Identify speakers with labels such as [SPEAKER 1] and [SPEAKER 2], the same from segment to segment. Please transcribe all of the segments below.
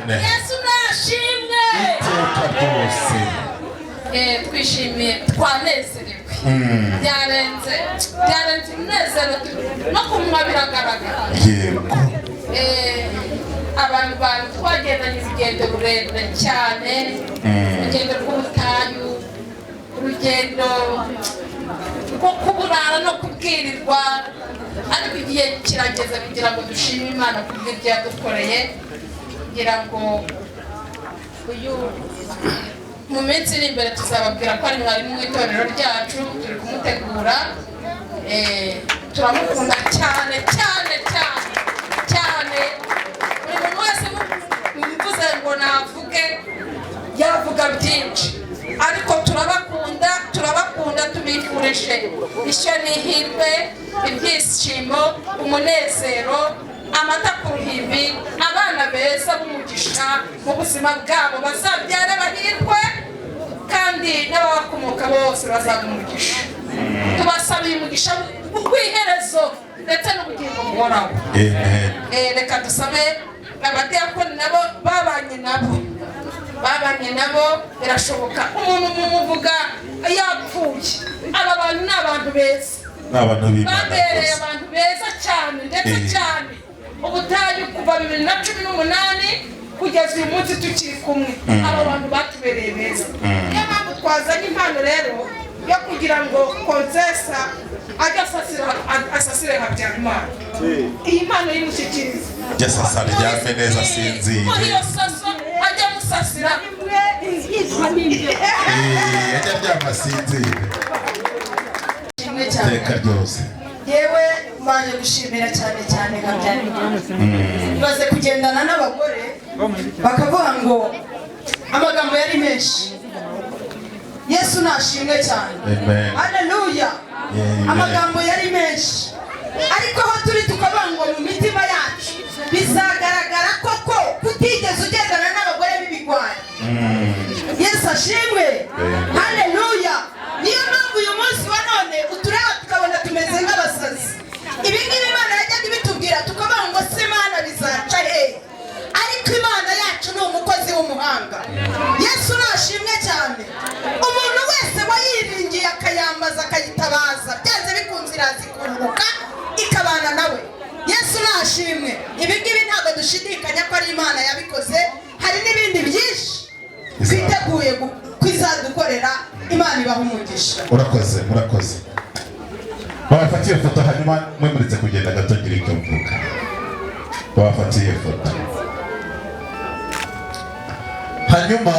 [SPEAKER 1] Yesu nashimwe
[SPEAKER 2] iteka ryose.
[SPEAKER 1] Twishimiye twanezerewe byarenze umunezero no kumwa biragaragara.
[SPEAKER 2] Yego.
[SPEAKER 1] Abantu twagendanye urugendo rurerure cyane, urugendo rw'ubutayu, urugendo rwo kuburara no kubwirirwa, ariko igihe kirageze kugira ngo dushime Imana kubw'ibyo yadukoreye, kugira ngo mu minsi iri imbere tuzababwira ko ari mwarimu w'itorero ryacu, turi kumutegura. Turamukunda cyane cyane cyane cyane. Buri muntu wese mvuze ngo navuge yavuga byinshi, ariko turabakunda tubifurije ishyo n'ihirwe, ibyishimo, umunezero, amata ku ruhimbi, abana beza b'umugisha mu buzima bwabo, bazabyara bahirwe kandi n'ababakomoka bose bazaga umugisha. Tubasabiye umugisha w'iherezo ndetse n'ubugingo buhoraho. Reka dusabe abadiyakoni nabo babanye nabo birashoboka. Umuntu mumuvuga yapfuye, aba bantu ni abantu beza, babereye abantu beza cyane ndetse cyane. Ubutayu kuva 2018 kugeza uyu munsi tukiri kumwe, aba bantu batubereye beza. Niyo mpamvu twazanye impano rero yo kugira ngo Konzesa ajya asasire Habyarimana. Iyi mpano y'umushyikirizi
[SPEAKER 2] Jasasa ryame neza sinzi.
[SPEAKER 1] Muri iyo saso ajya musasira
[SPEAKER 2] ajya byamasinzi. Iteka ryose.
[SPEAKER 3] Yewe baje gushimira cyane cyane Habyarimana. Baze kugendana n'abagore bakavuga ngo amagambo yari menshi. Yesu nashimwe cyane.
[SPEAKER 2] Amen.
[SPEAKER 3] Haleluya. Amagambo yari menshi, ariko aho turi tukabangwa mu mitima yacu bizagaragara koko kutigeze ugendana n'abagore b'ibigwari. Yesu ashimwe. Haleluya. Niyo mpamvu uyu munsi wa none utureba tukabona tumeze nk'abasazi. Ibi ngibi Imana yajyaga ibitubwira tukavuga ngo se Imana bizaca hehe, ariko Imana yacu ni umukozi w'umuhanga. Yesu nashimwe cyane. Umuntu wese wayiringiye akayambaza akayitabaza, byanze bikunze irazikururuka ikabana nawe. Yesu nashimwe. Ibi ngibi ntabwo dushidikanya ko ari Imana yabikoze, hari n'ibindi byinshi twiteguye kwizadukorera. Imana ibaha umugisha.
[SPEAKER 2] Murakoze. Babafatiye foto hanyuma mwemuritse kugenda gato ngira icyo mvuga. Babafatiye foto hanyuma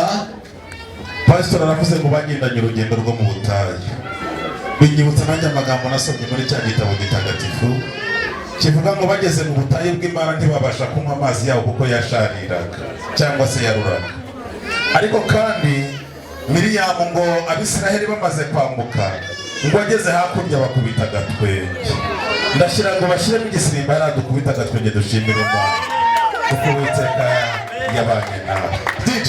[SPEAKER 2] pastor aravuze ngo bagendanye urugendo rwo mu butayu. Binyibutsa nanjye amagambo nasomye muri cya gitabo gitagatifu kivuga ngo bageze mu butayu bw'Imana ntibabasha kunywa amazi yawo kuko yashariraga cyangwa se yaruraga. Ariko kandi Miriyamu ngo Abisiraheli bamaze kwambuka, ngo ageze hakurya bakubita agatwenge. Ndashyira ngo bashyiremo igisimba yaradukubita agatwenge dushimire Imana kuko Uwiteka yabanye nawe. DJ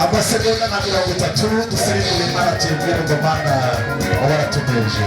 [SPEAKER 2] amasegonda na 30 dusirimbure Imana tuyibwire ngo Mana waratunejeje.